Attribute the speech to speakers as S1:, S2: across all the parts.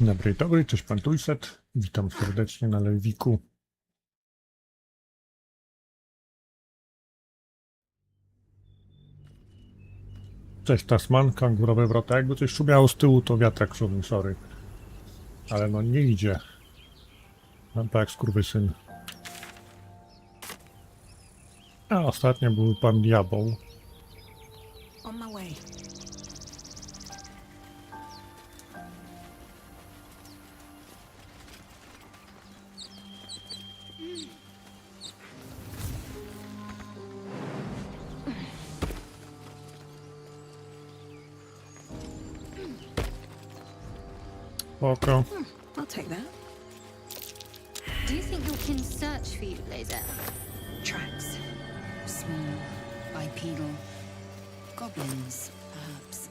S1: Dobry, dobry, cześć pan Tulset. Witam serdecznie na Lejwiku. Cześć Tasman, kangurowe wrota. Jakby coś szumiało z tyłu, to wiatrak szumi, sorry. Ale no nie idzie. No tak, skurwysyn. A ostatnio był pan diabeł.
S2: On my way.
S1: Spoko.
S2: I'll take that.
S3: Do you think your kin search for you, Laser?
S2: Tracks. Small, bipedal. Goblins, perhaps.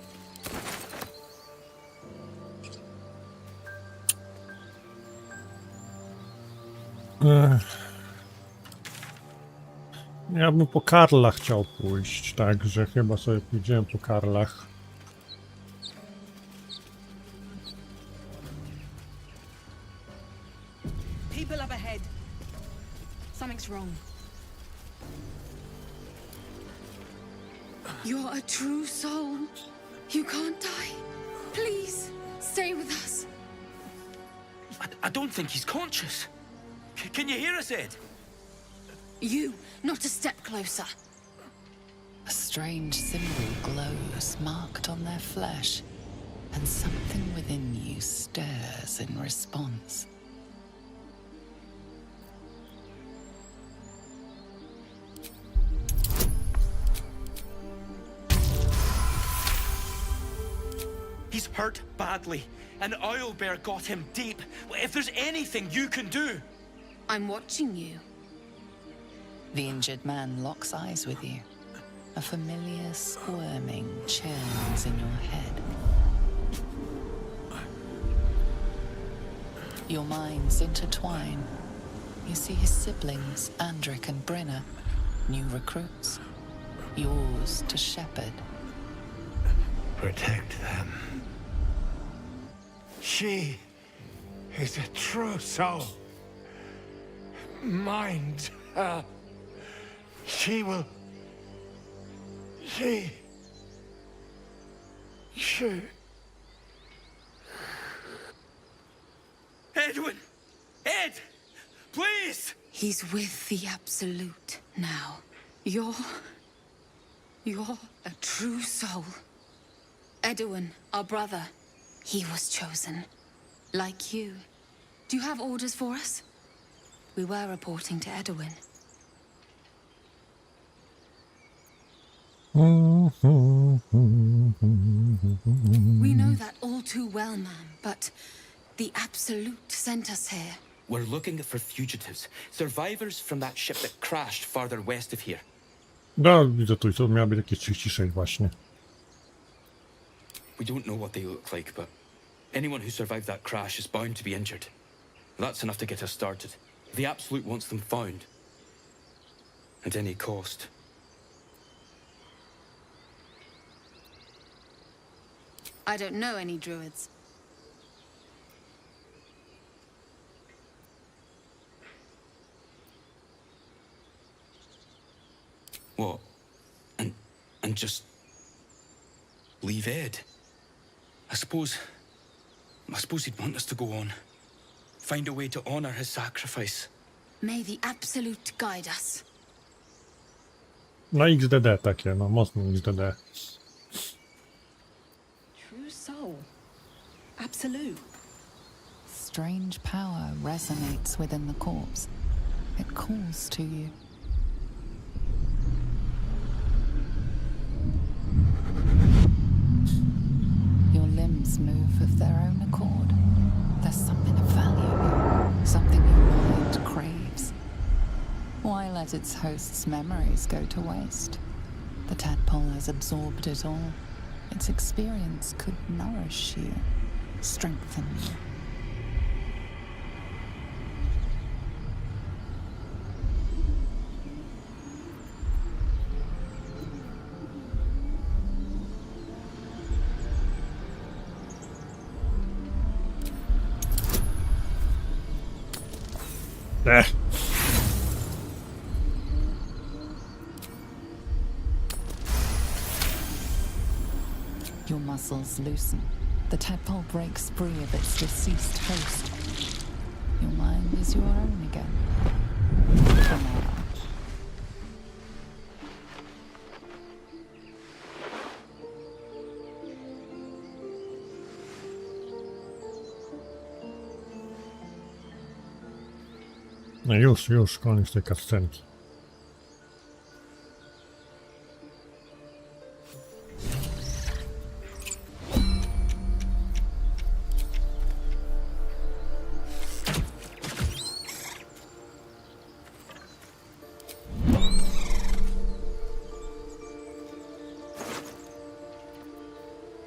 S1: Ja bym po Karlach chciał pójść, także chyba sobie pójdziemy po Karlach.
S2: People up ahead. Something's wrong. You're a true soul. You can't die. Please, stay with us.
S4: I don't think he's conscious. Can you hear us, Ed?
S2: You, not a step closer.
S5: A strange symbol glows, marked on their flesh, and something within you stirs in response.
S4: He's hurt badly. An owlbear got him deep. If there's anything you can do...
S2: I'm watching you.
S5: The injured man locks eyes with you. A familiar squirming churns in your head. Your minds intertwine. You see his siblings, Andric and Brenna, new recruits. Yours to shepherd.
S6: Protect them. She is a true soul. Mind her. She will... She...
S4: Edwin! Ed! Please!
S2: He's with the Absolute now. You're a true soul. Edwin, our brother, he was chosen. Like you. Do you have orders for us? We were reporting to Edwin. We know that all too well, ma'am, but the Absolute sent us here.
S4: We're looking for fugitives. Survivors from that ship that crashed farther west of here.
S1: No, widzę tu, to miało być jakieś 36 właśnie.
S4: We don't know what they look like, but anyone who survived that crash is bound to be injured. That's enough to get us started. The Absolute wants them found. At any cost.
S2: I don't know any druids.
S4: What? And just... leave Ed? I suppose he'd want us to go on. Find a way to honor his sacrifice.
S2: May the Absolute guide us.
S1: No XDD takie, no mocno XDD.
S7: True soul. Absolute.
S5: Strange power resonates within the corpse. It calls to you. Your limbs move of their own accord. There's something of value, something your mind craves. Why let its host's memories go to waste? The tadpole has absorbed it all. Its experience could nourish you, strengthen you. Your muscles loosen. The tadpole breaks free of its deceased host. Your mind is your own again. For now.
S1: No już, koniec tej cutscenki.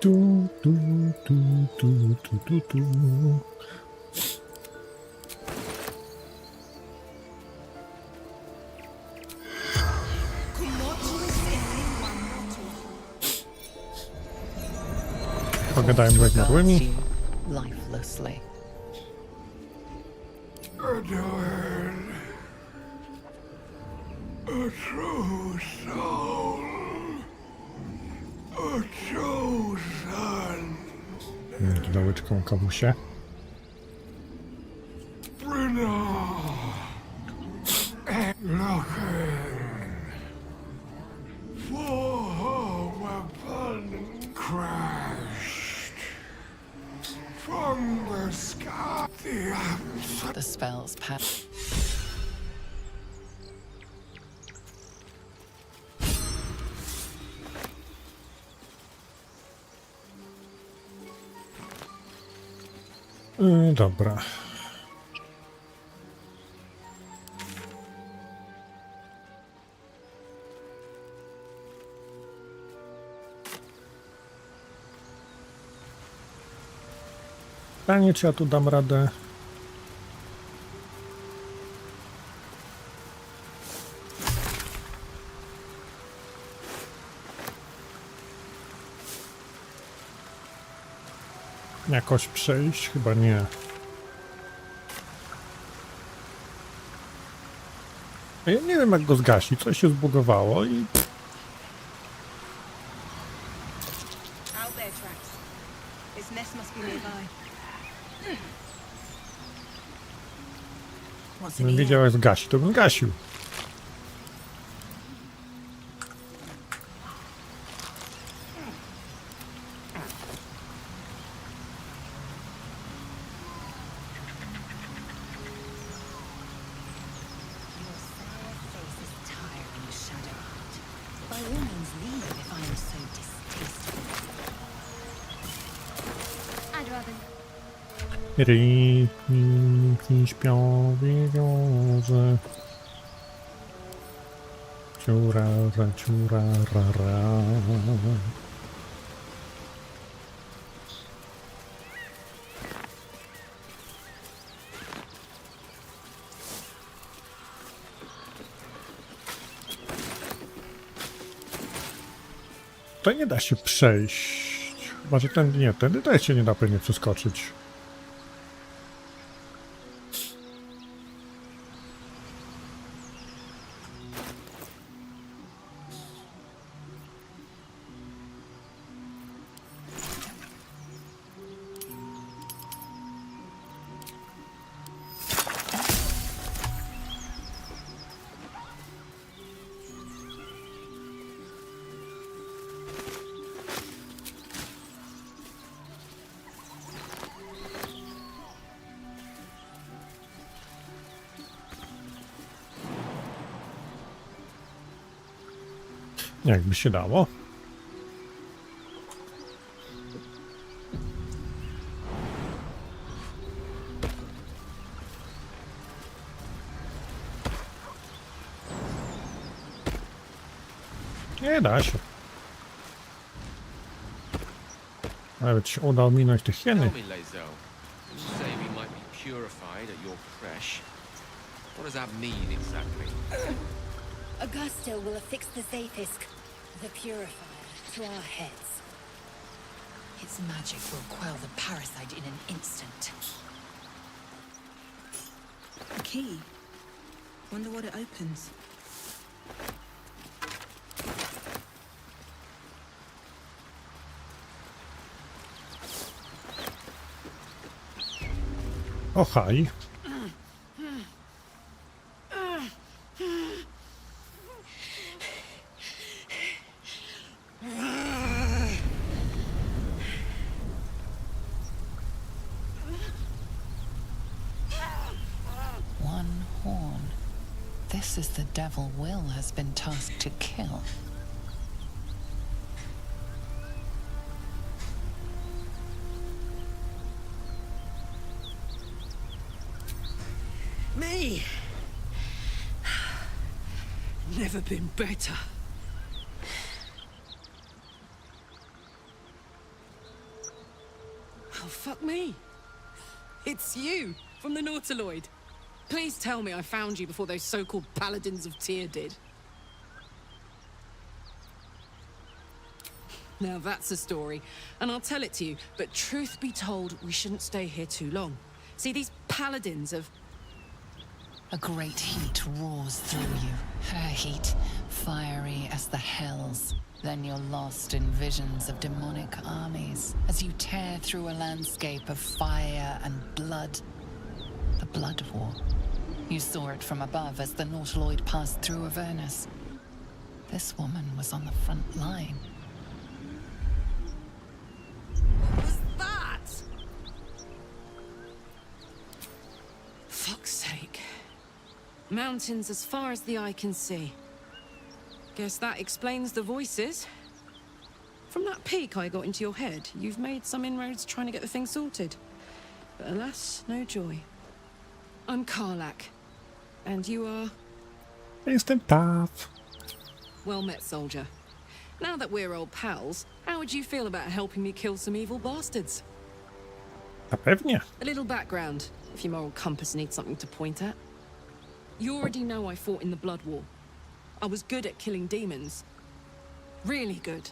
S1: Tu. Pogadajmy z zmarłymi.
S5: You lifelessly.
S6: Edwin, a true soul, a chosen.
S1: Dołyczką kawusie.
S6: Brynna, looking for her weapon crashed from the sky. The answer.
S5: The spell's pass.
S1: Dobra. Pytanie, czy ja tu dam radę. Jakoś przejść? Chyba nie. Ja nie wiem, jak go zgasić. Coś się zbugowało i...
S7: Out there, tracks. Its nest must be nearby. What's in
S1: Gdybym
S7: here?
S1: wiedział, jak zgasić, to bym zgasił.
S8: Your sour face is tiring, Shadowheart. By all means leave if I am so distasteful.
S3: I'd rather.
S1: Rytmi śpiowie wiozę. Ciurara. To nie da się przejść. Chyba, że tędy nie, tędy też się nie da pewnie przeskoczyć. Jakby się dało. Nie da się. Nawet się uda ominąć te hieny.
S9: Tell me, Lae'zel, you say we might be purified at your creche. What does that mean exactly?
S8: Augusto will affix the Zafisk, the purifier, to our heads. Its magic will quell the parasite in an instant.
S7: A key. Wonder what it opens.
S1: O, haj.
S5: One horn. This is the devil Will has been tasked to kill.
S7: Me! Never been better. Oh, fuck me. It's you, from the Nautiloid. Please tell me I found you before those so-called Paladins of Tyr did. Now that's a story, and I'll tell it to you, but truth be told, we shouldn't stay here too long. See, these Paladins of...
S5: A great heat roars through you. Her heat, fiery as the hells. Then you're lost in visions of demonic armies as you tear through a landscape of fire and blood. The Blood War. You saw it from above as the Nautiloid passed through Avernus. This woman was on the front line.
S7: What was that? Fuck's sake. Mountains as far as the eye can see. Guess that explains the voices. From that peak I got into your head, you've made some inroads trying to get the thing sorted. But alas, no joy. I'm Karlak. And you are...
S1: Instant tough.
S7: Well met, soldier. Now that we're old pals, how would you feel about helping me kill some evil bastards?
S1: A pewnie.
S7: A little background, if your moral compass needs something to point at. You already know I fought in the Blood War. I was good at killing demons. Really good.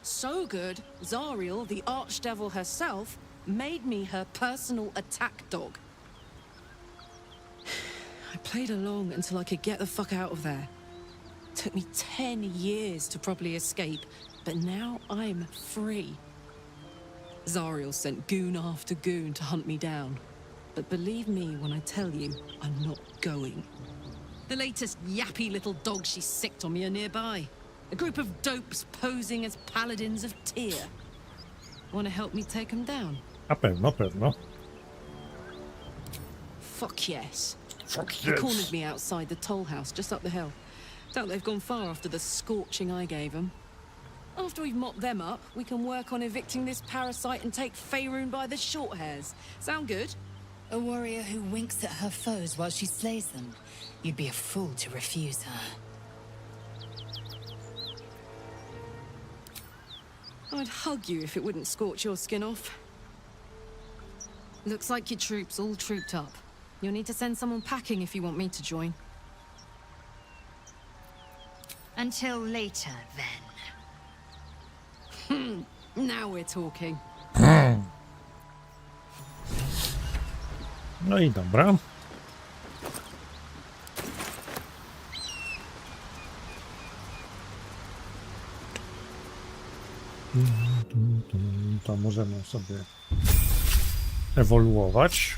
S7: So good, Zariel, the archdevil herself, made me her personal attack dog. I played along until I could get the fuck out of there. Took me 10 years to properly escape, but now I'm free. Zariel sent goon after goon to hunt me down. But believe me when I tell you, I'm not going. The latest yappy little dogs she sicked on me are nearby. A group of dopes posing as Paladins of Tyr. Want to help me take them down?
S1: A pewno, pewno.
S7: Fuck yes.
S1: Fuck
S7: They
S1: yes.
S7: cornered me outside the toll house just up the hill. Doubt they've gone far after the scorching I gave them. After we've mopped them up, we can work on evicting this parasite and take Faerun by the short hairs. Sound good?
S8: A warrior who winks at her foes while she slays them. You'd be a fool to refuse her.
S7: I'd hug you if it wouldn't scorch your skin off. Looks like your troops all trooped up. You'll need to send someone packing if you want me to join.
S3: Until later, then.
S7: Now we're talking.
S1: No i dobra. To możemy sobie ewoluować.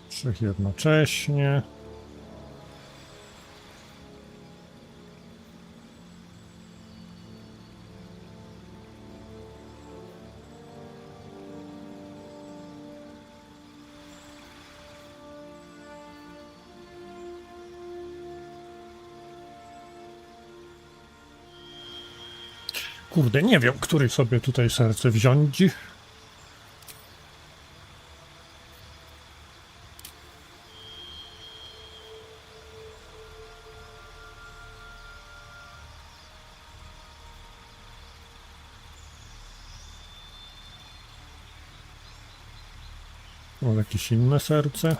S1: Trzech jednocześnie. Kurde, nie wiem, który sobie tutaj serce wziąć. Może jakieś inne serce?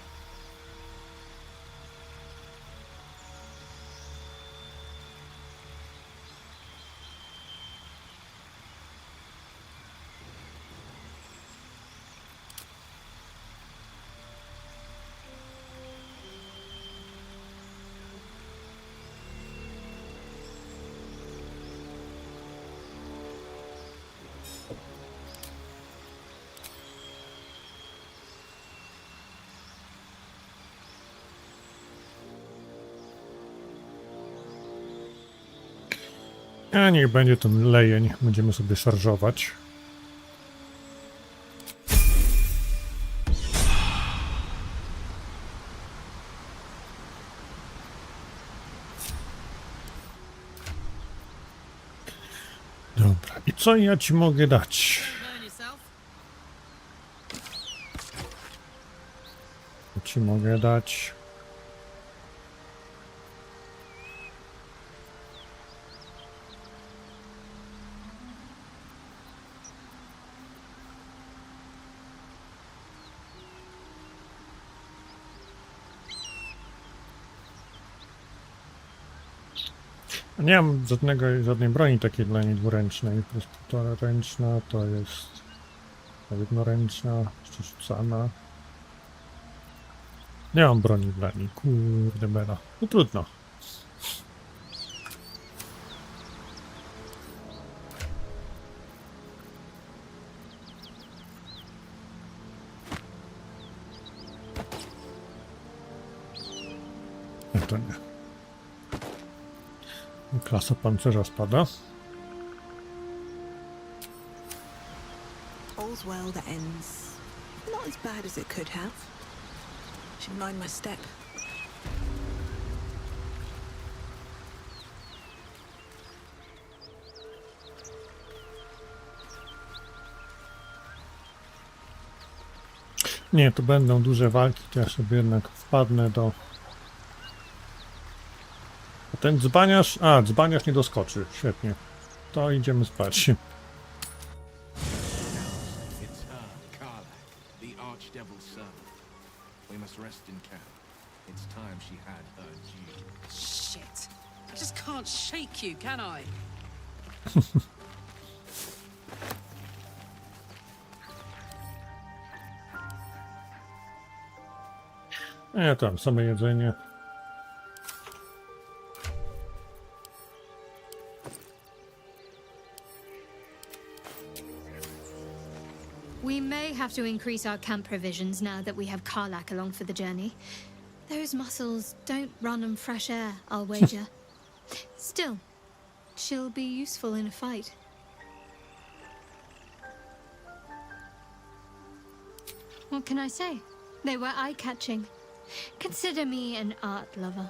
S1: A niech będzie ten lejeń. Będziemy sobie szarżować. Dobra, i co ja ci mogę dać? Co ci mogę dać? Nie mam żadnej broni takiej dla niej dwuręcznej. To jest półtoraręczna, to jest jednoręczna, jeszcze rzucana. Nie mam broni dla niej, kurde bela. No trudno. No to nie. Klasa pancerza spada.
S10: All's well that ends. Not as bad as it could have. Should mind my step.
S1: Nie, to będą duże walki, to ja sobie jednak wpadnę do... A ten dzbaniarz... A, dzbaniarz nie doskoczy. Świetnie. To idziemy spać.
S11: It's her, Karlach, the Archdevil's servant. We must rest in camp. It's time she had her due.
S7: Shit. I just can't shake you, can I?
S1: Nie, tam same jedzenie.
S3: We may have to increase our camp provisions now that we have Karlach along for the journey. Those muscles don't run on fresh air, I'll wager. Still, she'll be useful in a fight. What can I say? They were eye-catching. Consider me an art lover.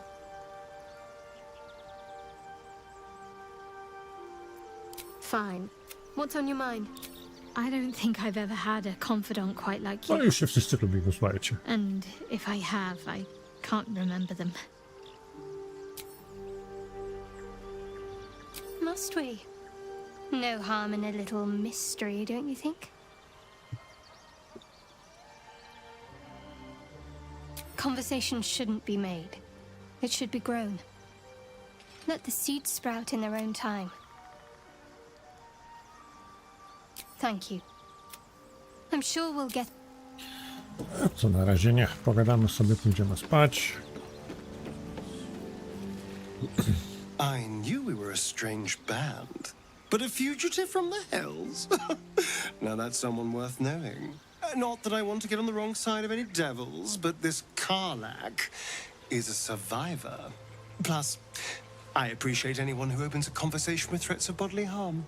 S3: Fine. What's on your mind? I don't think I've ever had a confidant quite like
S1: No
S3: you.
S1: już się wszyscy lubimy, słuchajcie.
S3: And if I have, I can't remember them. Must we? No harm in a little mystery, don't you think? Conversation shouldn't be made. It should be grown. Let the seeds sprout in their own time. Thank you. I'm sure we'll get...
S1: Co na razie nie. Pogadamy sobie, pójdziemy spać.
S12: I knew we were a strange band, but a fugitive from the hills? Now that's someone worth knowing. Not that I want to get on the wrong side of any devils, but this Karlach is a survivor. Plus, I appreciate anyone who opens a conversation with threats of bodily harm.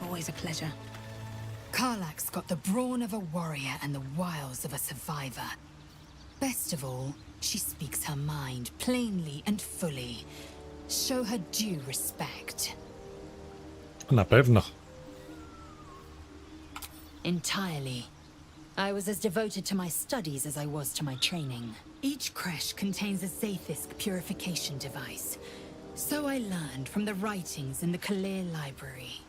S8: Always a pleasure. Karlach's got the brawn of a warrior and the wiles of a survivor. Best of all, She speaks her mind plainly and fully. Show her due respect.
S1: Na pewno.
S8: Entirely. I was as devoted to my studies as I was to my training. Each creche contains a Zaythisk purification device. So I learned from the writings in the Kalir Library.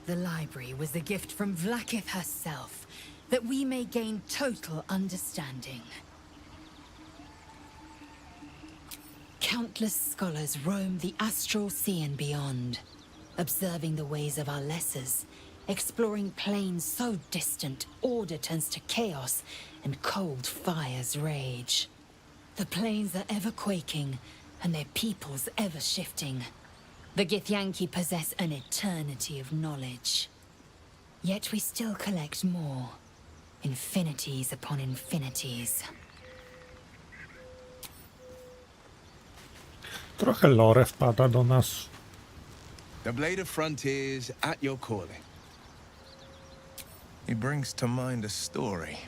S8: The library was a gift from Vlaakith herself, that we may gain total understanding. Countless scholars roam the astral sea and beyond, observing the ways of our lessers, exploring planes so distant, order turns to chaos, and cold fires rage. The planes are ever quaking, and their peoples ever shifting. The Githyanki possess an eternity of knowledge. Yet we still collect more. Infinities upon infinities.
S1: Trochę lore wpada do nas.
S11: The Blade of Frontiers at your calling. He brings to mind a story.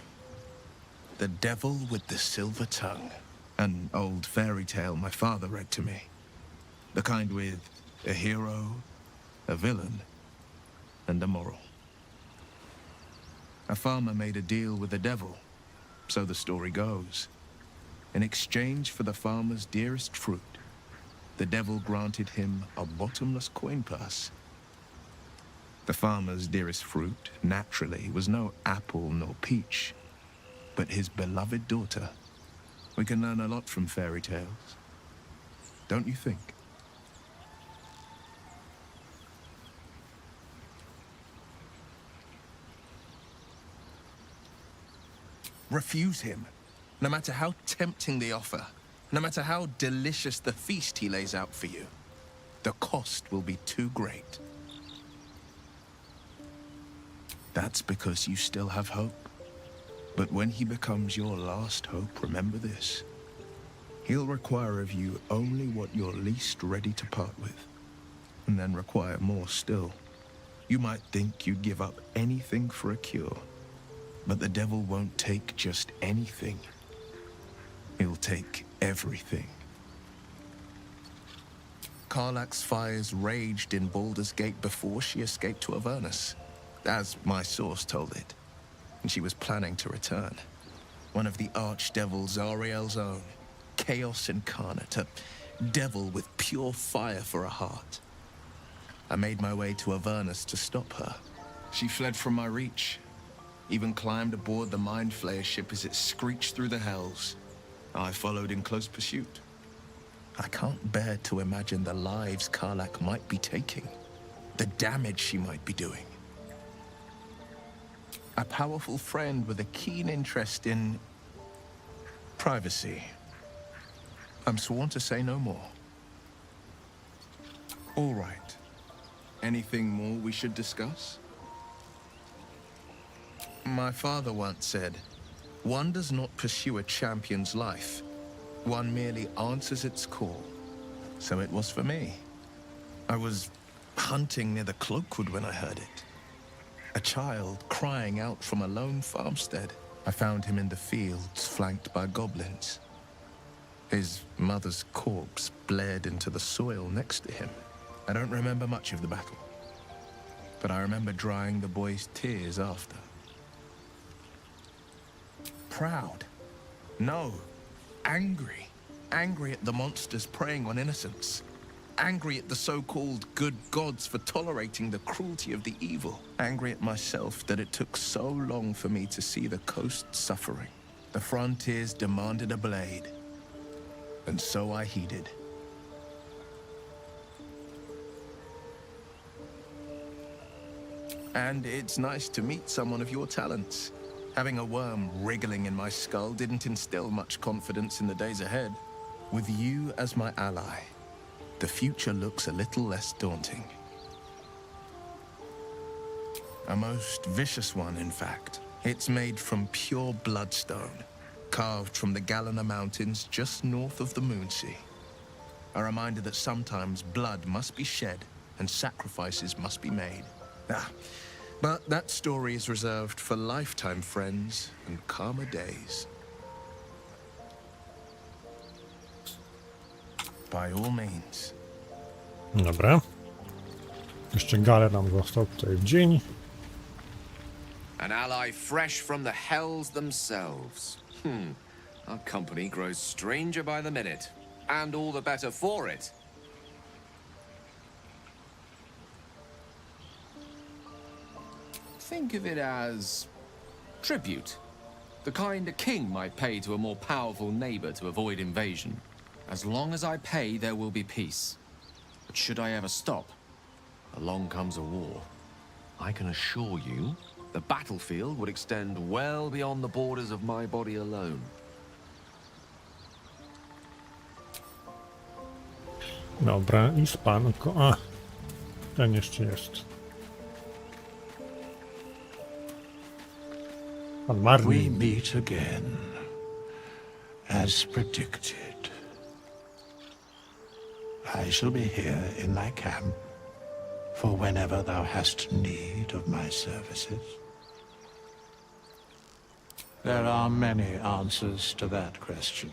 S11: The Devil with the Silver Tongue. An old fairy tale my father read to me. The kind with a hero, a villain, and a moral. A farmer made a deal with the devil, so the story goes. In exchange for the farmer's dearest fruit, the devil granted him a bottomless coin purse. The farmer's dearest fruit, naturally, was no apple nor peach, but his beloved daughter. We can learn a lot from fairy tales, don't you think? Refuse him, no matter how tempting the offer, no matter how delicious the feast he lays out for you. The cost will be too great. That's because you still have hope. But when he becomes your last hope, remember this. He'll require of you only what you're least ready to part with, and then require more still. You might think you'd give up anything for a cure, but the devil won't take just anything. He'll take everything. Karlach's fires raged in Baldur's Gate before she escaped to Avernus, as my source told it. And she was planning to return. One of the archdevils Zariel's own, chaos incarnate, a devil with pure fire for a heart. I made my way to Avernus to stop her. She fled from my reach, even climbed aboard the Mind Flayer ship as it screeched through the hells. I followed in close pursuit. I can't bear to imagine the lives Karlach might be taking, the damage she might be doing. A powerful friend with a keen interest in privacy. I'm sworn to say no more. All right. Anything more we should discuss? My father once said, one does not pursue a champion's life. One merely answers its call. So it was for me. I was hunting near the Cloakwood when I heard it. A child crying out from a lone farmstead. I found him in the fields, flanked by goblins. His mother's corpse blared into the soil next to him. I don't remember much of the battle, but I remember drying the boy's tears after. Proud? No. Angry. Angry at the monsters preying on innocents. Angry at the so-called good gods for tolerating the cruelty of the evil. Angry at myself that it took so long for me to see the coast suffering. The frontiers demanded a blade, and so I heeded. And it's nice to meet someone of your talents. Having a worm wriggling in my skull didn't instill much confidence in the days ahead. With you as my ally, the future looks a little less daunting. A most vicious one, in fact. It's made from pure bloodstone, carved from the Galena Mountains just north of the Moonsea. A reminder that sometimes blood must be shed and sacrifices must be made. But that story is reserved for lifetime friends and calmer days. by all means.
S1: Dobra. Jeszcze Gale nam został tutaj w dzień.
S9: An ally fresh from the hells themselves. Our company grows stranger by the minute, and all the better for it. Think of it as tribute. The kind a king might pay to a more powerful neighbor to avoid invasion. As long as I pay, there will be peace. But should I ever stop, along comes a war. I can assure you, the battlefield would extend well beyond the borders of my body alone.
S1: Dobra, i spanko. A, ten jeszcze jest. Pan
S6: We
S1: Marlin.
S6: meet again, as predicted. I shall be here in thy camp for whenever thou hast need of my services. There are many answers to that question.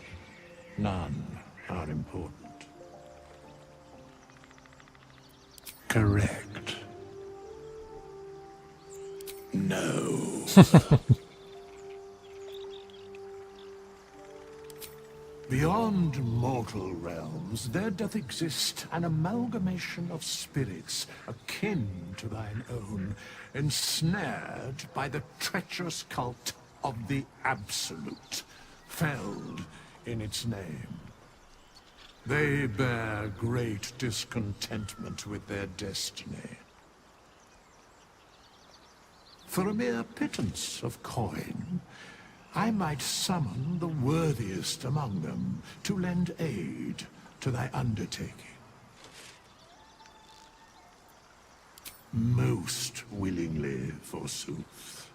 S6: None are important. Correct. No. Beyond mortal realms, there doth exist an amalgamation of spirits akin to thine own, ensnared by the treacherous cult of the Absolute, felled in its name. They bear great discontentment with their destiny. For a mere pittance of coin, I might summon the worthiest among them to lend aid to thy undertaking. Most willingly, forsooth.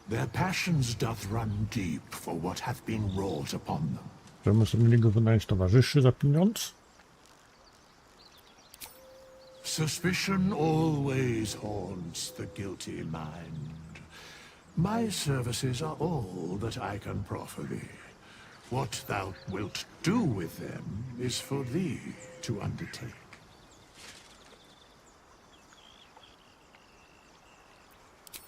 S6: Their passions doth run deep for what hath been wrought upon them.
S1: Możemy sobie mieli go wynająć towarzyszy za pieniądz?
S6: Suspicion always haunts the guilty mind. My services are all that I can proffer thee. What thou wilt do with them is for thee to undertake.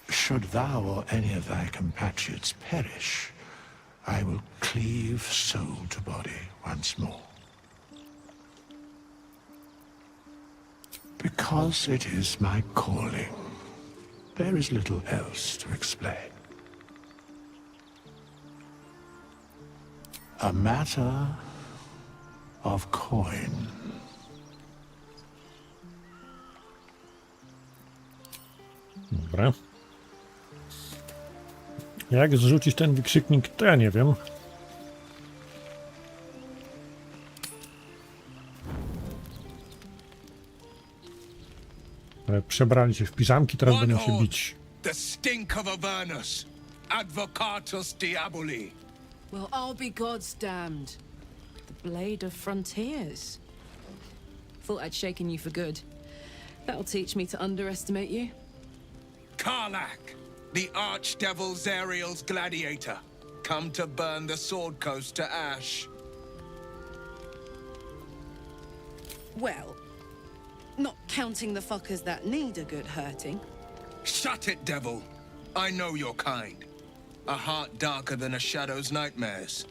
S6: Should thou or any of thy compatriots perish, I will cleave soul to body once more. Because it is my calling. There is little else to explain. A matter of coin.
S1: Dobra. Jak zrzucić ten wykrzyknik, to ja nie wiem. Ale przebrali się w piżamki, teraz będą się bić.
S11: The stink of Avernus. Advocatus diaboli.
S7: Well, I'll be God's damned. The blade of frontiers. Thought I'd shaken you for good. That'll teach me to underestimate you.
S11: Karlach, the archdevil Zariel's gladiator. Come to burn the Sword Coast to ash.
S7: Well, not counting the fuckers that need a good hurting.
S11: Shut it, devil. I know your kind. A heart darker than a shadow's nightmares.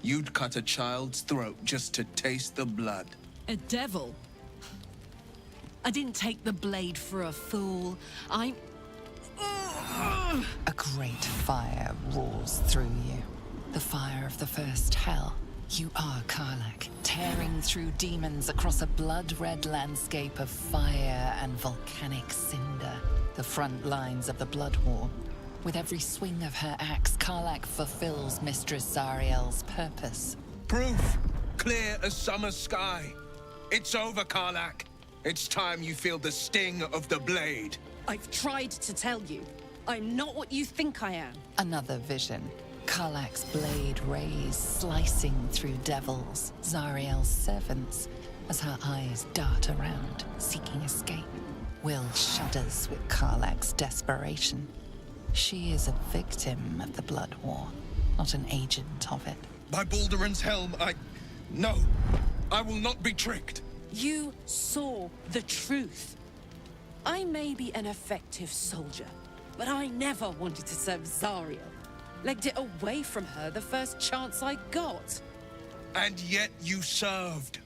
S11: You'd cut a child's throat just to taste the blood.
S7: A devil? I didn't take the blade for a fool. I'm...
S5: A great fire roars through you. The fire of the first hell. You are Karlach, tearing through demons across a blood-red landscape of fire and volcanic cinder. The front lines of the Blood War. With every swing of her axe, Karlach fulfills Mistress Zariel's purpose.
S11: Proof, clear as summer sky. It's over, Karlach. It's time you feel the sting of the blade.
S7: I've tried to tell you. I'm not what you think I am.
S5: Another vision. Karlach's blade rays slicing through devils, Zariel's servants, as her eyes dart around, seeking escape. Will shudders with Karlach's desperation. She is a victim of the Blood War, not an agent of it.
S11: By Balduran's helm, No. I will not be tricked.
S7: You saw the truth. I may be an effective soldier, but I never wanted to serve Zariel. Legged it away from her the first chance I got.
S11: And yet you served.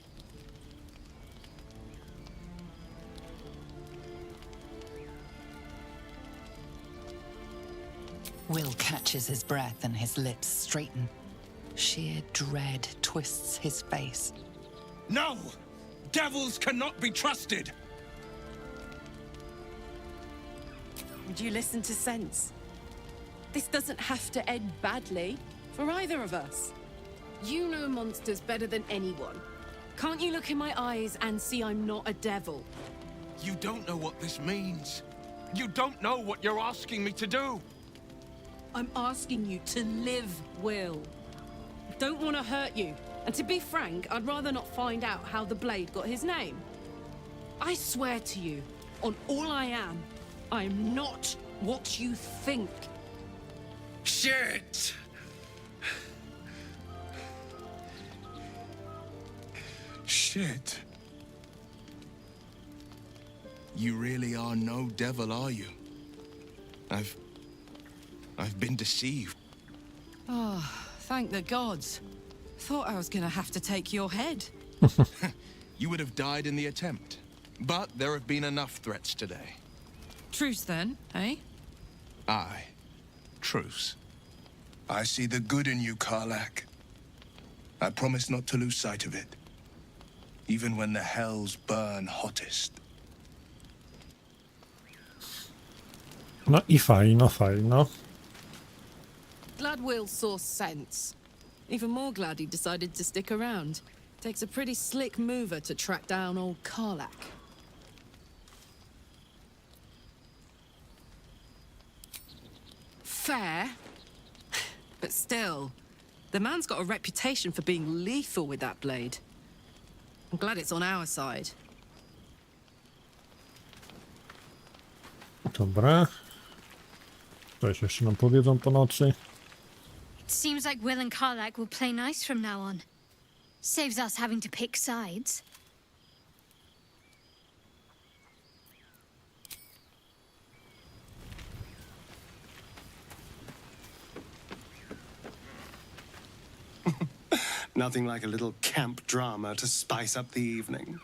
S5: Will catches his breath and his lips straighten. Sheer dread twists his face.
S11: No! Devils cannot be trusted!
S7: Would you listen to sense? This doesn't have to end badly for either of us. You know monsters better than anyone. Can't you look in my eyes and see I'm not a devil?
S11: You don't know what this means. You don't know what you're asking me to do.
S7: I'm asking you to live, Will. I don't want to hurt you. And to be frank, I'd rather not find out how the blade got his name. I swear to you, on all I am not what you think.
S11: Shit! Shit. You really are no devil, are you? I've been deceived.
S7: Oh, thank the gods. Thought I was gonna have to take your head.
S11: You would have died in the attempt. But there have been enough threats today.
S7: Truce then, eh?
S11: Aye. Truce. I see the good in you, Karlach. I promise not to lose sight of it. Even when the hells burn hottest.
S1: No i fajno, fajno.
S7: Glad Will saw sense. Even more glad he decided to stick around. Takes a pretty slick mover to track down old Karlach. Fair. But still, the man's got a reputation for being lethal with that blade. I'm glad it's on our side.
S1: Dobra. Coś jeszcze nam powiedzą po nocy.
S3: It seems like Will and Karlach will play nice from now on. Saves us having to pick sides.
S12: Nothing like a little camp drama to spice up the evening.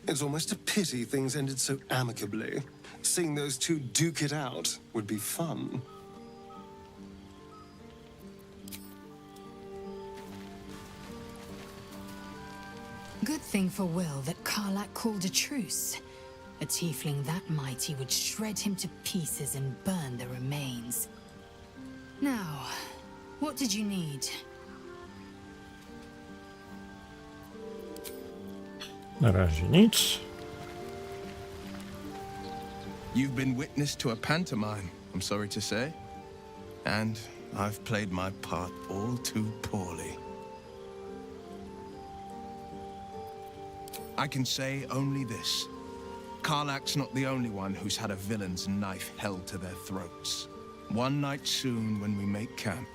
S12: It's almost a pity things ended so amicably. Seeing those two duke it out would be fun.
S8: Good thing for Will that Karlach called a truce. A tiefling that mighty would shred him to pieces and burn the remains. Now, what did you need?
S1: Na razie nic.
S11: You've been witness to a pantomime, I'm sorry to say. And I've played my part all too poorly. I can say only this. Karlach's not the only one who's had a villain's knife held to their throats. One night soon, when we make camp,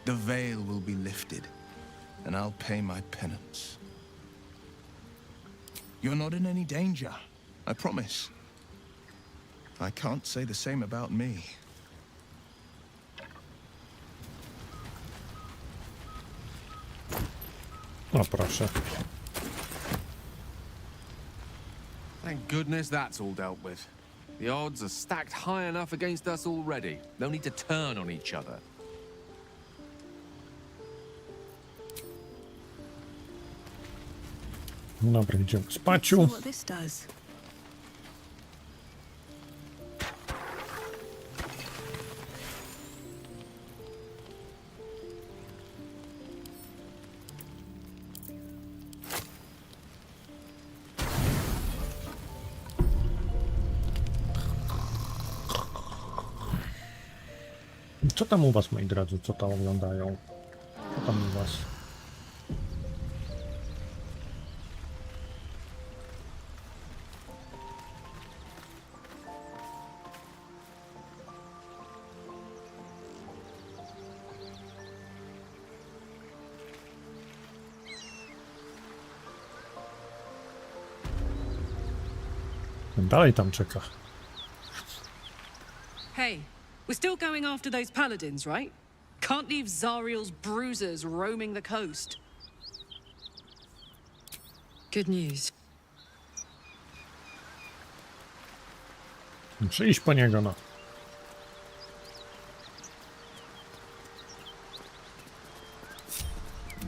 S11: the veil will be lifted, and I'll pay my penance. You're not in any danger, I promise. I can't say the same about me.
S1: O proszę.
S9: Thank goodness that's all dealt with. The odds are stacked high enough against us already. No need to turn on each other.
S1: Dobra, idziemy
S10: See
S1: spaciu.
S10: what this does.
S1: Co tam u was, moi drodzy, co tam oglądają? Co tam u was? Dalej tam czeka.
S7: Hey, we're still going after those paladins, right? Can't leave Zariel's bruisers roaming the coast. Good news.
S1: Muszę iść po niego, no.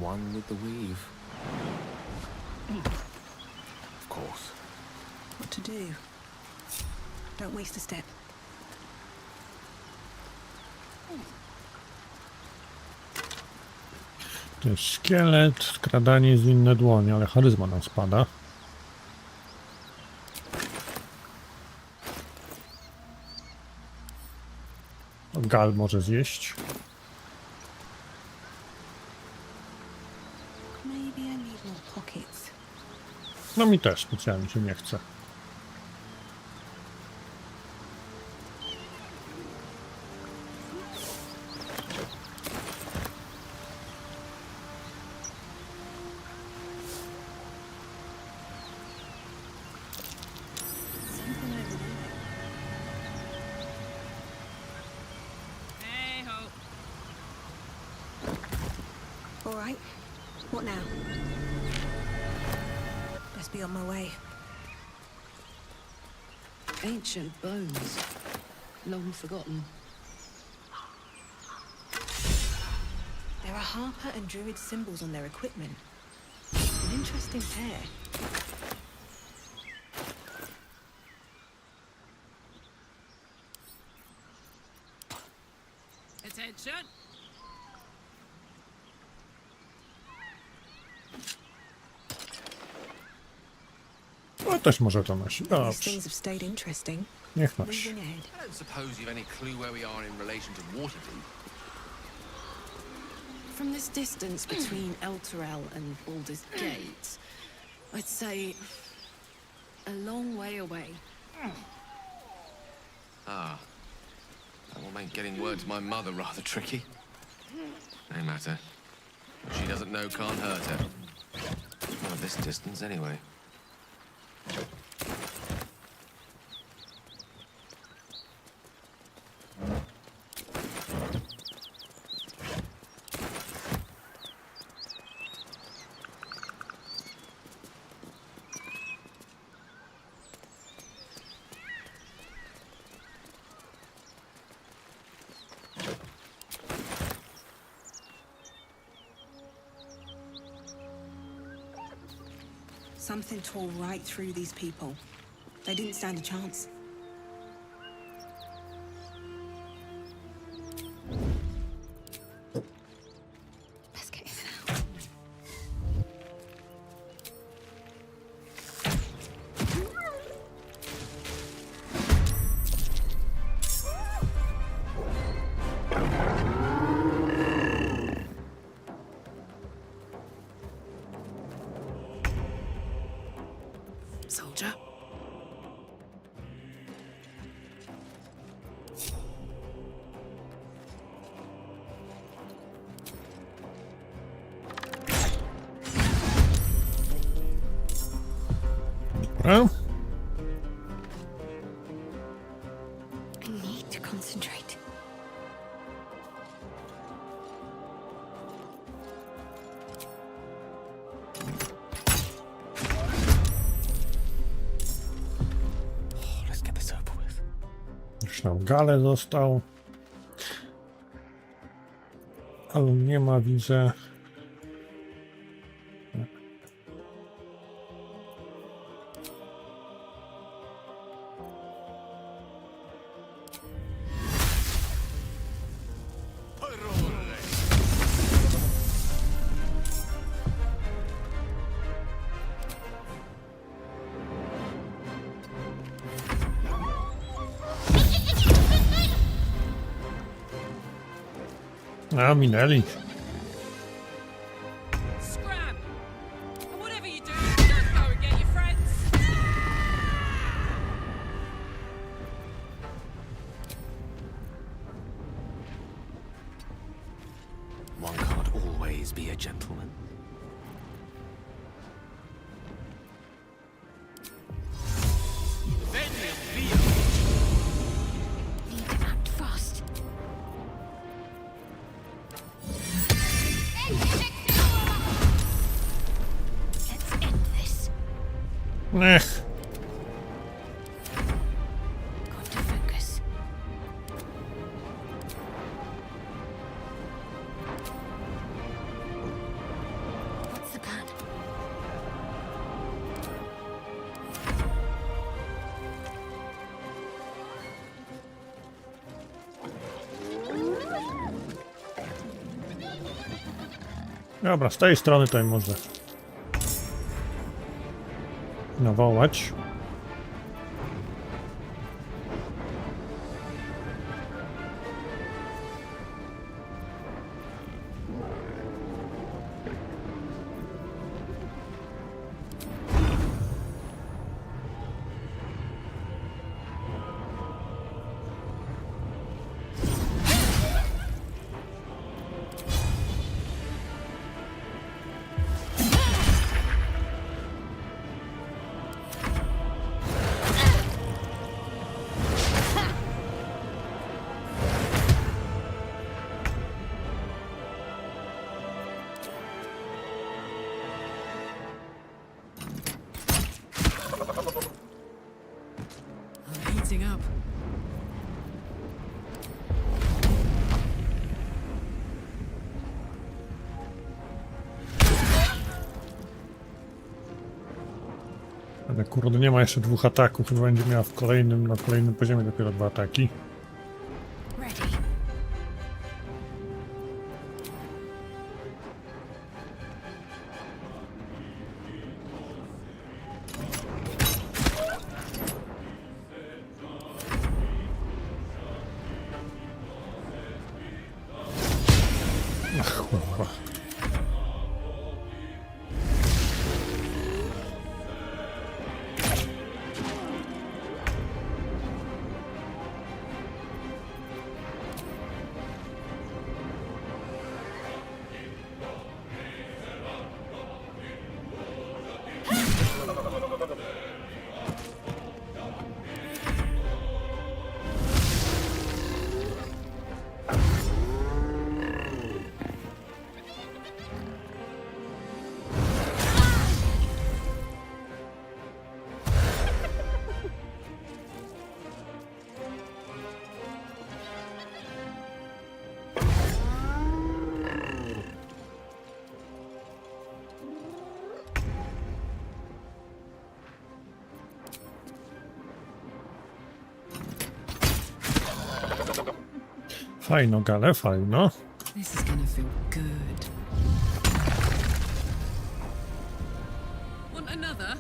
S9: One with the weave. Of course.
S10: What to do? Don't waste a step.
S1: To jest szkielet, skradanie z inne dłonie, ale charyzma nam spada. Gal może zjeść.
S10: Maybe I need more pockets.
S1: No mi też specjalnie się nie chce.
S10: Something over there.
S7: Hey ho.
S10: All right. What now? Best be on my way.
S7: Ancient bones. Long forgotten.
S10: There are Harper and Druid symbols on their equipment. An interesting pair.
S7: Attention!
S1: No też może to nosić.
S10: These
S1: Dobrze,
S10: things have stayed interesting.
S1: niech nosi.
S10: Moving ahead.
S9: I don't suppose you've any clue where we are in relation to Waterdeep.
S7: From this distance between Elturel and Baldur's Gate, I'd say a long way away.
S9: Ah. That will make getting word to my mother rather tricky. No matter. What she doesn't know can't hurt her. Not at this distance, anyway.
S10: Something tore right through these people. They didn't stand a chance.
S3: Let's get in and out.
S7: Soldier.
S1: Dobra.
S3: I need to concentrate.
S9: Let's get this over with.
S1: Już nam Gale został. Ale nie ma, widzę. A, minęli.
S7: Scram! And whatever you do, don't go and get your friends.
S9: One can't always be a gentleman.
S7: Then
S1: Ech.
S2: Got to focus. What's the plan?
S1: Dobra, z tej strony tutaj może nawołać.
S7: I'm heating up.
S1: Ale kurde, nie ma jeszcze 2 ataków, chyba będzie miała na kolejnym poziomie dopiero 2 ataki.
S2: Ready.
S1: Ach, kurwa. Fajno, Gale, fajno.
S7: This is gonna feel good. Want another?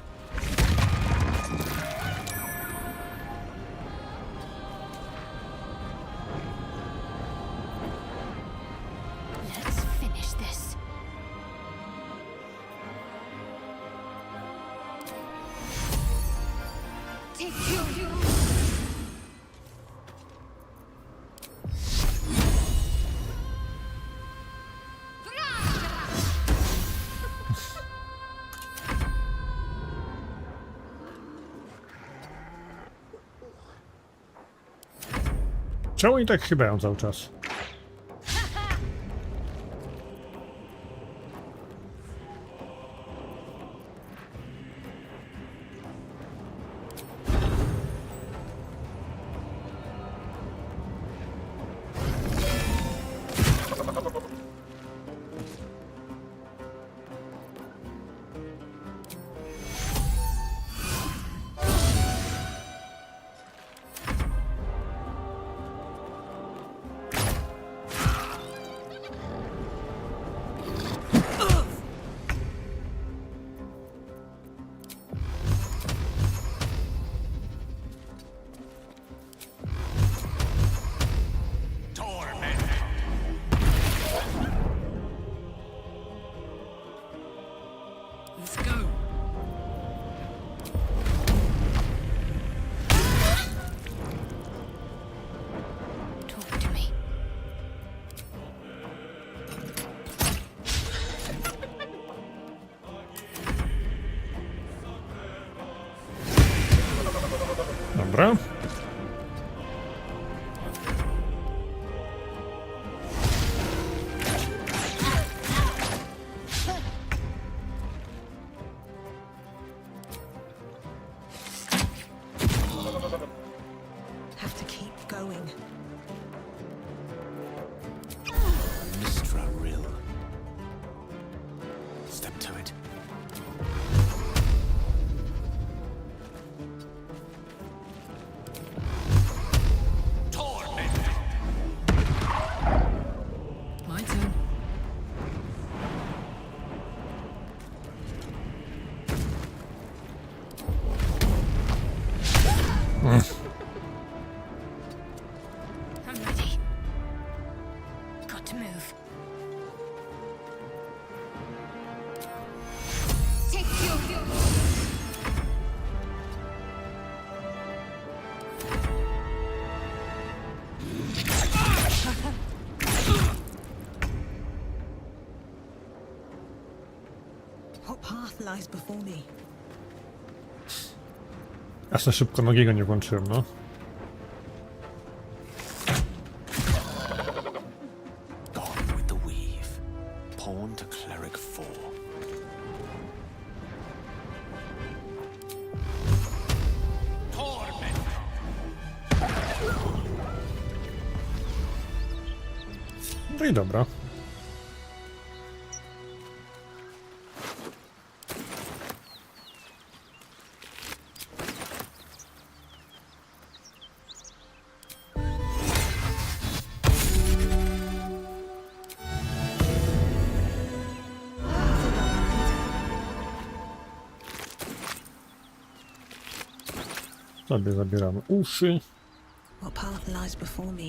S2: Let's finish this. Take you.
S1: Czemu oni tak chybają cały czas?
S7: Let's go.
S2: Talk to me.
S1: Dobra.
S2: got to move. Take your...
S10: What path lies before me?
S1: Ja sobie szybko nogiego nie włączyłem, no.
S13: Gone with the weave. Pawn to cleric 4.
S1: No i dobra. Sobie zabieramy uszy.
S10: What path lies before me?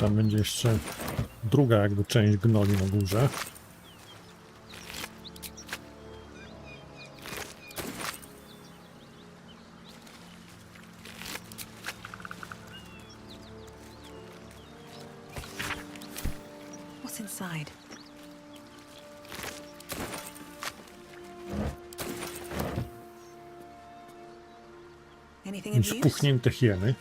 S1: Tam będzie jeszcze druga jakby część gnoli na górze.
S10: What's inside? Anything of use?
S1: Spuchnięte hieny.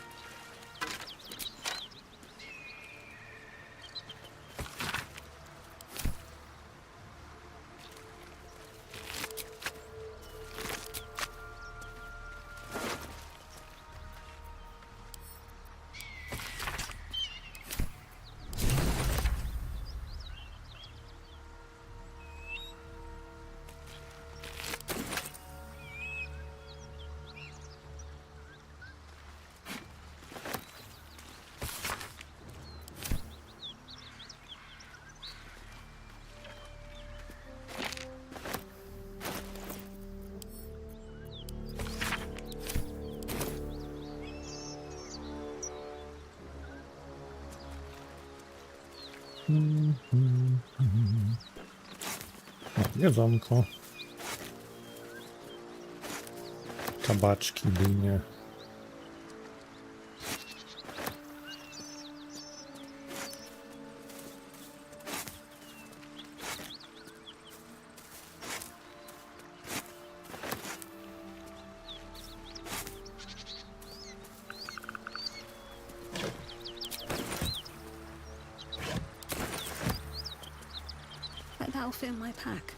S1: O, jedzonko. Tabaczki, dynie.
S10: Bet that'll fit in my pack.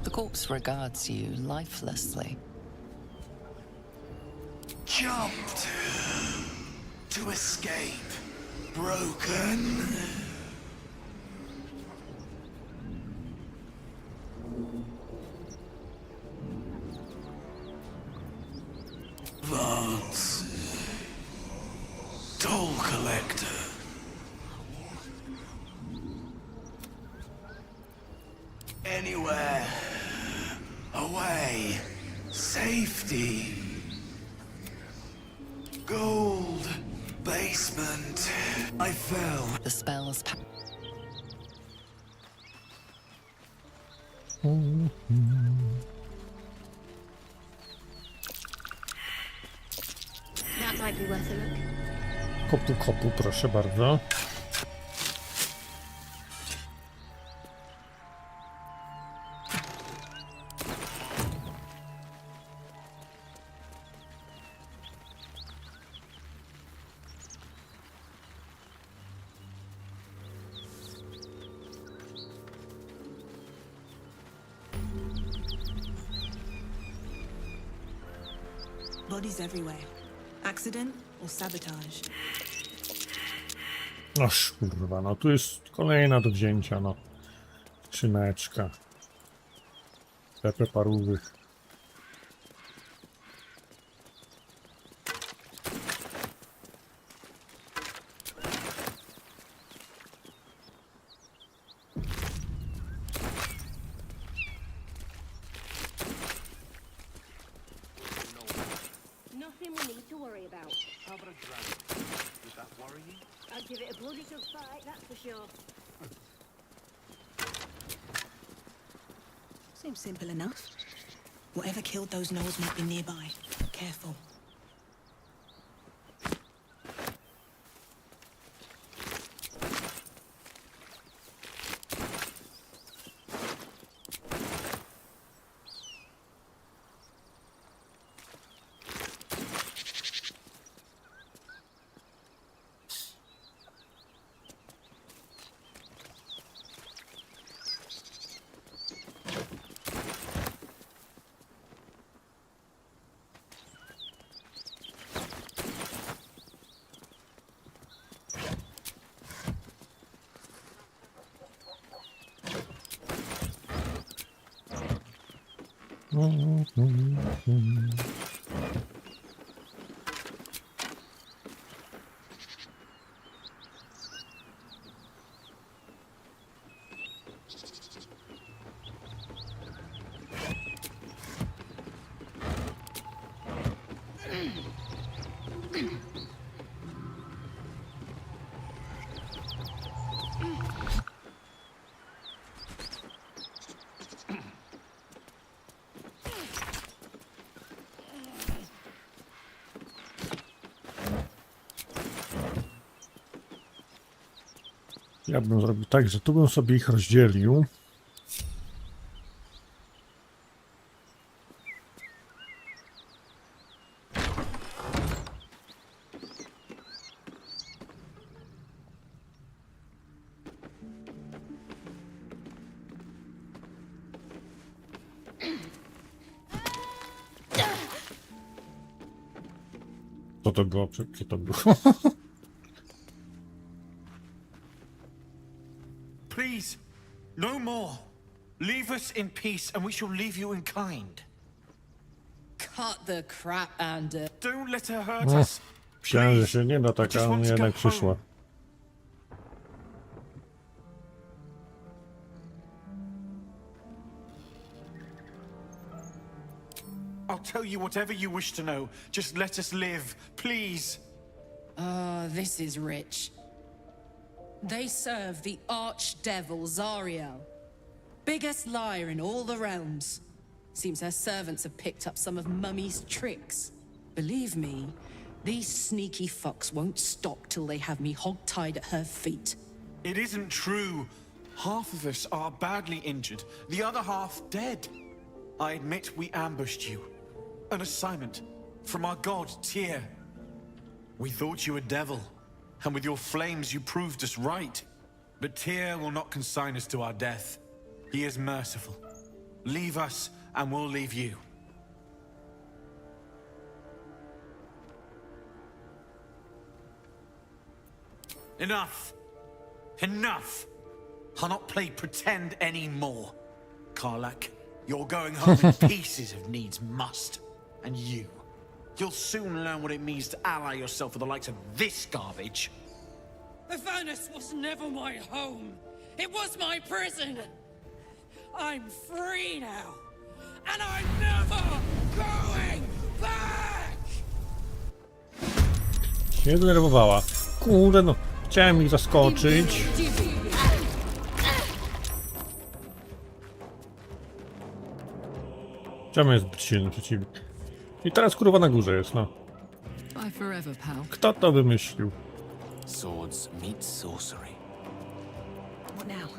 S5: The corpse regards you lifelessly.
S6: Jumped to escape. Broken. Vance. Toll collector. Anywhere. Away. Safety. Gold. Basement. I fell.
S5: The spell's
S3: That might be worth a look.
S1: Kopu, kopu, proszę bardzo.
S10: bodies everywhere. Accident or sabotage?
S1: Noż kurwa, no tu jest kolejna do wzięcia, no. Skrzyneczka. Pepe parówych.
S14: Nothing we need to worry about.
S13: How about a dragon? Would that worry you?
S14: I'd give it a bloody good fight, that's for sure.
S10: Seems simple enough. Whatever killed those gnolls might be nearby. Careful.
S1: Ja bym zrobił tak, że tu bym sobie ich rozdzielił. Co to było? Co to było?
S13: Please, no more. Leave us in peace and we shall leave you in kind.
S7: Cut the crap, Ander.
S13: Don't let her hurt
S1: No,
S13: us.
S1: myślałem, że się nie da
S13: I
S1: taka,
S13: just
S1: a
S13: want to go
S1: jednak
S13: home.
S1: przyszła.
S13: I'll tell you whatever you wish to know. Just let us live, please.
S7: This is rich. They serve the archdevil Zariel. Biggest liar in all the realms. Seems her servants have picked up some of Mummy's tricks. Believe me, these sneaky fucks won't stop till they have me hog-tied at her feet.
S13: It isn't true. Half of us are badly injured, the other half dead. I admit we ambushed you. An assignment from our god, Tyr. We thought you a devil, and with your flames you proved us right. But Tyr will not consign us to our death. He is merciful. Leave us, and we'll leave you. Enough! Enough! I'll not play pretend anymore. Karlak, you're going home in pieces if needs must. And you'll soon learn what it means to ally yourself with the likes of this garbage.
S7: Avernus was never my home. It was my prison. I'm free now. And I'm never going back!
S1: Się denerwowała. Kurde, no. Chciałem ich zaskoczyć. Czemu jest zbyt silny przeciwnik? I teraz kurwa na górze jest, no.
S5: Bye forever, pal.
S1: Kto to wymyślił?
S13: Swords meet sorcery.
S10: What now?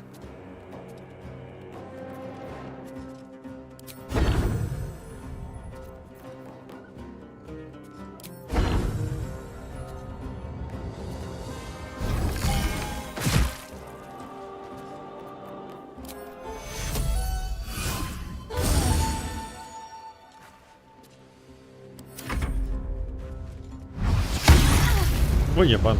S1: O jebany.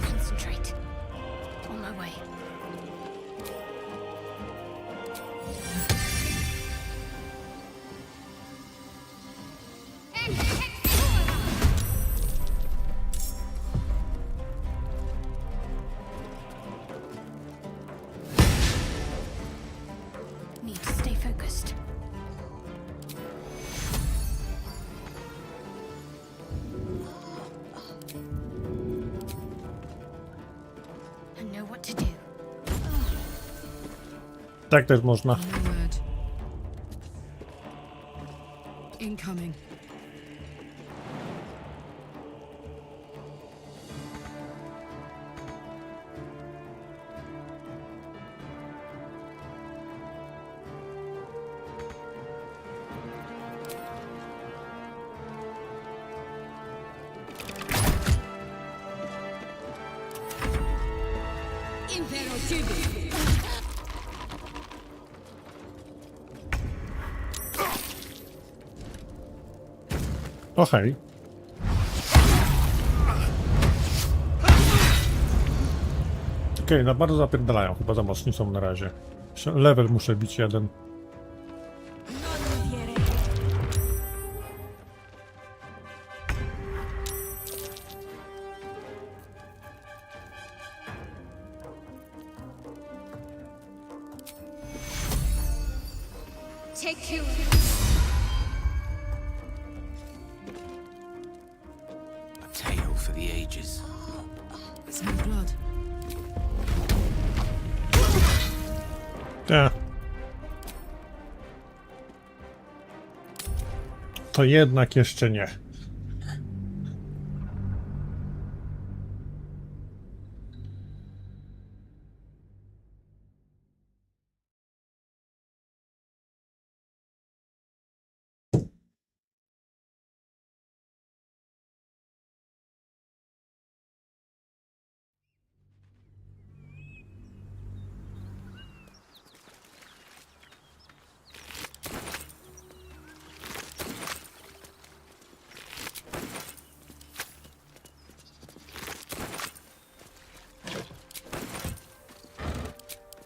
S2: Concentrate. On my way. Need to stay focused. I know what to do.
S1: Tak też można.
S7: No word. Incoming.
S1: O hej. Okej, no bardzo zapierdalają, chyba za mocni są na razie. Jeszcze level muszę bić jeden.
S2: Take you.
S4: A tale for the ages.
S7: It's no blood.
S1: To jednak jeszcze nie.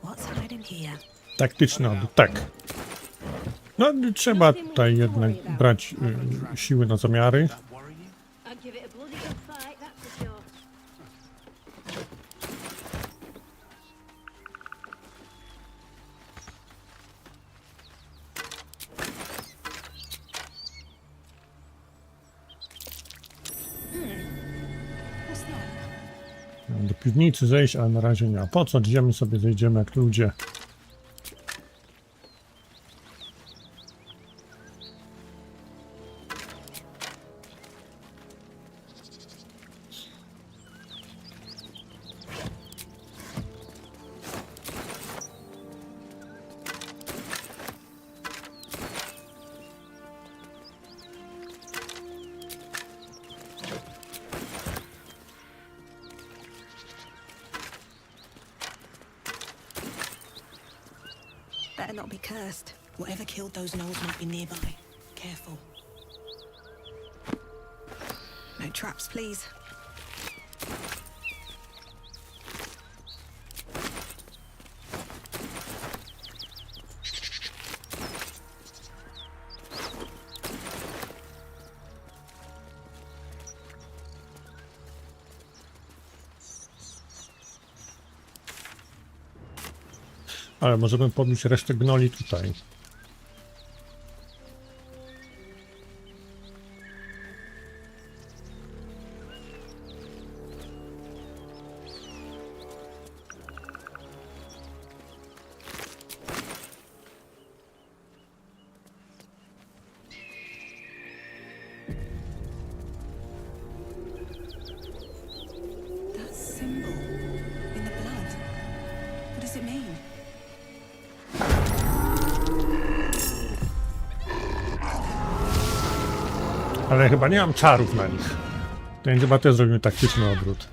S14: What's hiding here?
S1: Taktyczny odwrót, tak. No trzeba tutaj jednak brać siły na zamiary.
S14: I'd give it a bloody good fight, that's for sure. What's that?
S1: Do piwnicy zejść, ale na razie nie ma po co. Idziemy sobie, zejdziemy jak ludzie.
S10: Better not be cursed. Whatever killed those gnolls might be nearby. Careful. No traps, please.
S1: Ale możemy podnieść resztę gnoli tutaj. Ale chyba nie mam czarów na nich. To więc chyba też zrobimy taktyczny odwrót.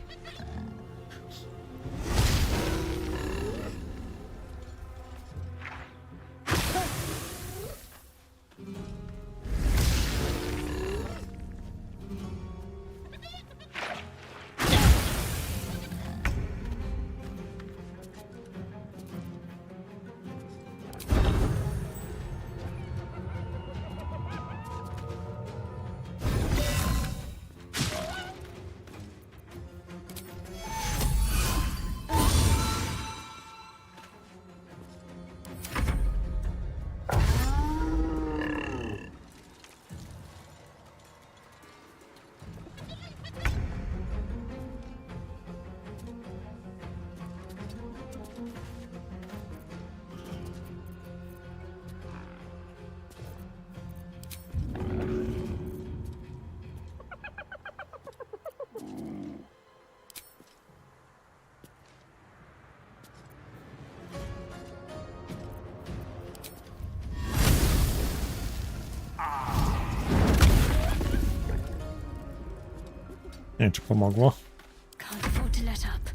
S1: Nie wiem, czy pomogło.
S14: Can't afford to let up.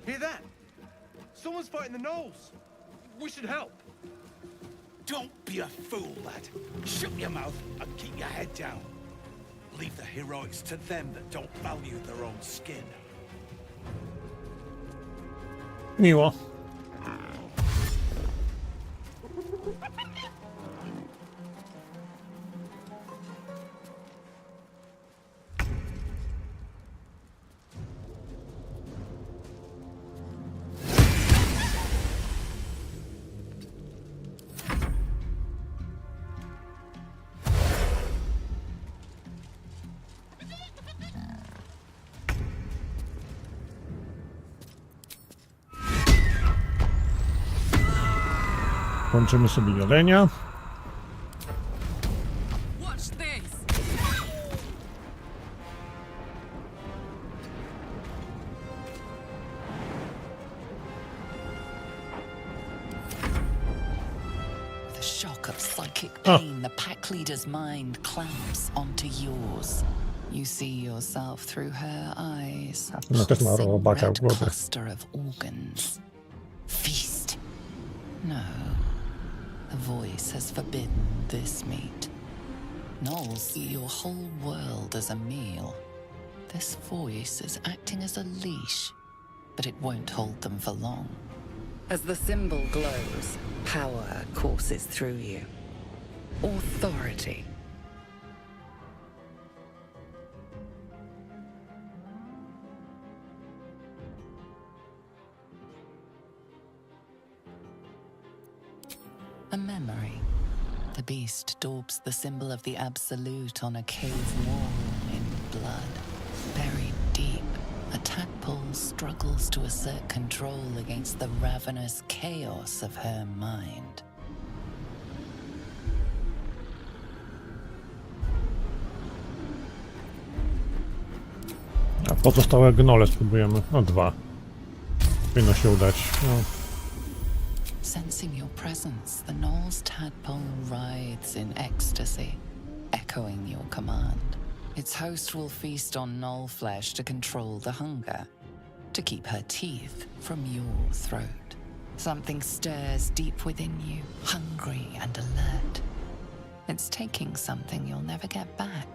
S15: Hear that? Someone's fighting the gnolls. We should help.
S16: Don't be a fool, lad. Shut your mouth and keep your head down. Leave the heroics to them that don't value their own skin.
S1: Miło. Kończymy sobie jelenia.
S5: With a shock of psychic pain, the pack leader's mind clamps onto yours. You see yourself through her eyes, a
S1: No też ma
S5: pulsing
S1: robaka w
S5: red
S1: głowie.
S5: cluster of organs. Feast. No. The voice has forbidden this meat. Gnolls see your whole world as a meal. This voice is acting as a leash, but it won't hold them for long.
S8: As the symbol glows, power courses through you. Authority.
S5: A memory. The beast daubs the symbol of the Absolute on a cave wall in blood. Buried deep, a tadpole struggles to assert control against the ravenous chaos of her mind.
S1: A pozostałe gnole spróbujemy. No 2. Powinno się udać. No.
S5: Sensing your presence, the Gnoll's tadpole writhes in ecstasy, echoing your command. Its host will feast on Gnoll flesh to control the hunger, to keep her teeth from your throat. Something stirs deep within you, hungry and alert. It's taking something you'll never get back.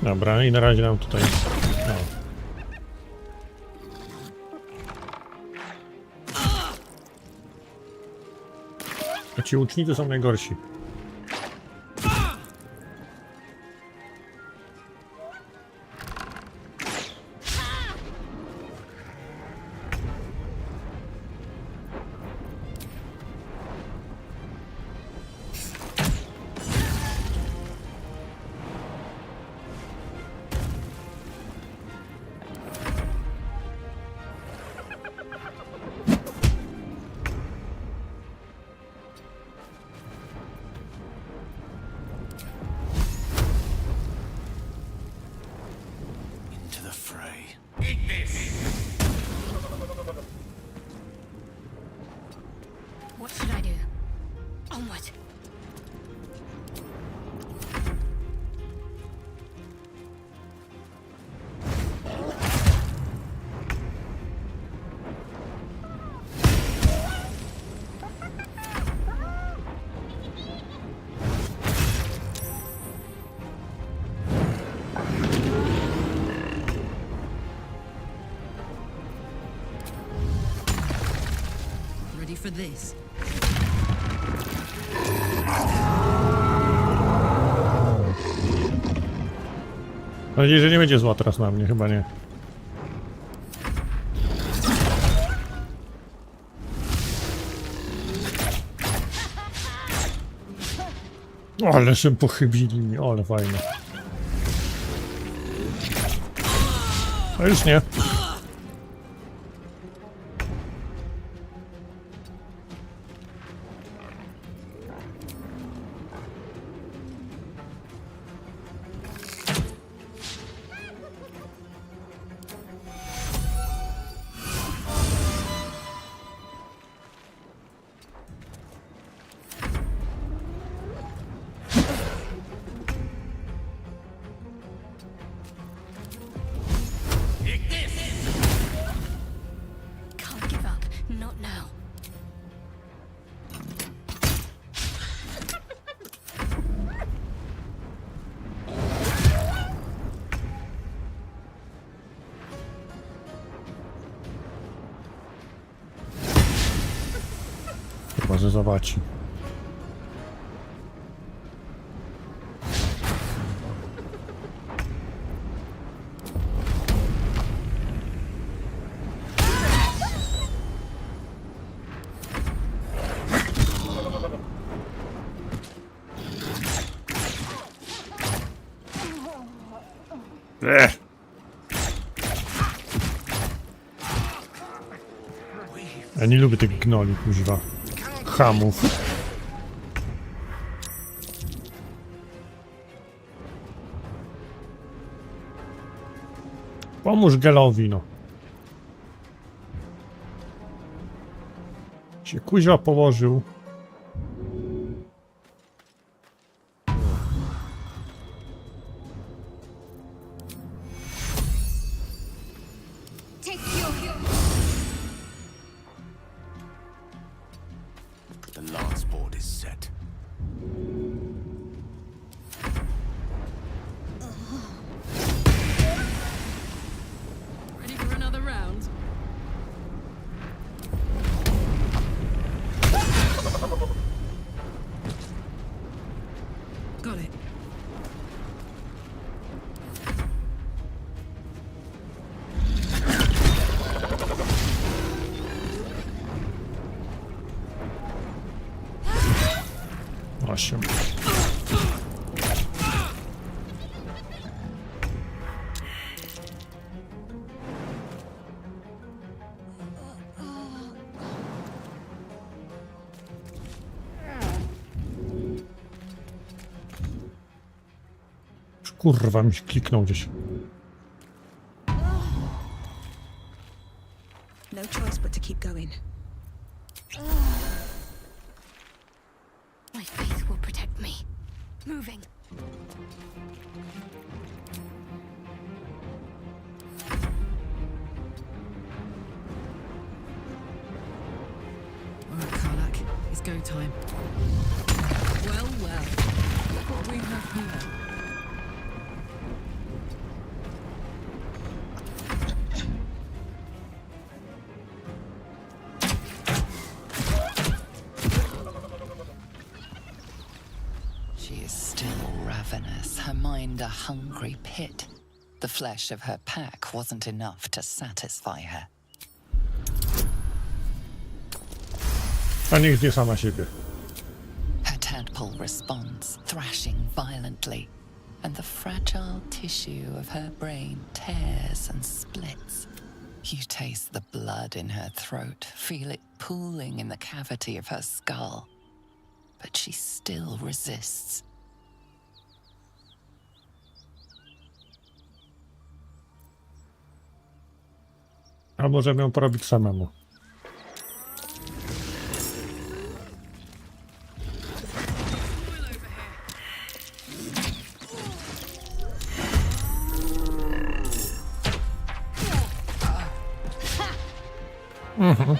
S1: Dobra, i na razie nam tutaj... No. A ci łucznicy są najgorsi.
S14: Onward.
S7: Ready for this?
S1: Mam nadzieję, że nie będzie zła teraz na mnie, chyba nie. Ale się pochybili mi, ale fajnie. A już nie.
S14: Can't give up. Not now.
S1: Chyba, że zawaci. Ja nie lubię tych gnoli, kuźwa. Chamów. Pomóż Gelowi, no. Się kuźwa położył.
S14: Take your
S16: The last board is set.
S7: Ready for another round? Got it.
S1: Osiem. Kurwa, mi się kliknął gdzieś.
S10: No choice but to keep going.
S14: My faith will protect me. Moving.
S7: All right, Karlak. It's go time. Well, well. Look what we have here.
S5: She is still ravenous, her mind a hungry pit. The flesh of her pack wasn't enough to satisfy her.
S1: A niech zje sama siebie.
S5: Her tadpole responds, thrashing violently, and the fragile tissue of her brain tears and splits. You taste the blood in her throat, feel it pooling in the cavity of her skull. But she still resists.
S1: A możemy ją porobić samemu. Mhm.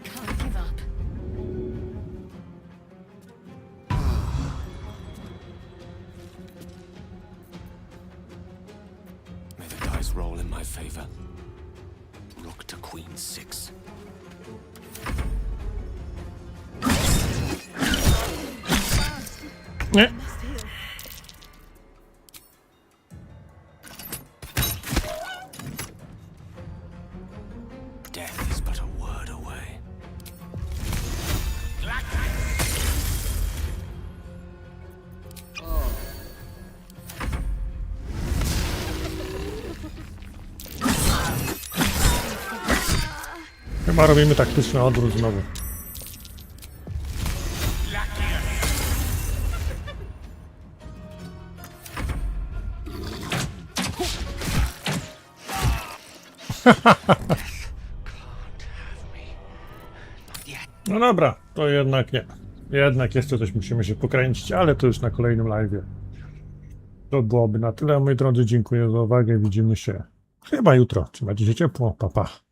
S14: Can't give up.
S17: May the dice roll in my favor. Rook to queen 6.
S1: Nie.
S17: Death is but a word away.
S1: Chyba robimy taktyczny odwrót znowu. No dobra, to jednak nie. Jednak jeszcze coś musimy się pokręcić, ale to już na kolejnym live'ie. To byłoby na tyle, moi drodzy. Dziękuję za uwagę. Widzimy się chyba jutro. Trzymajcie się ciepło. Pa, pa.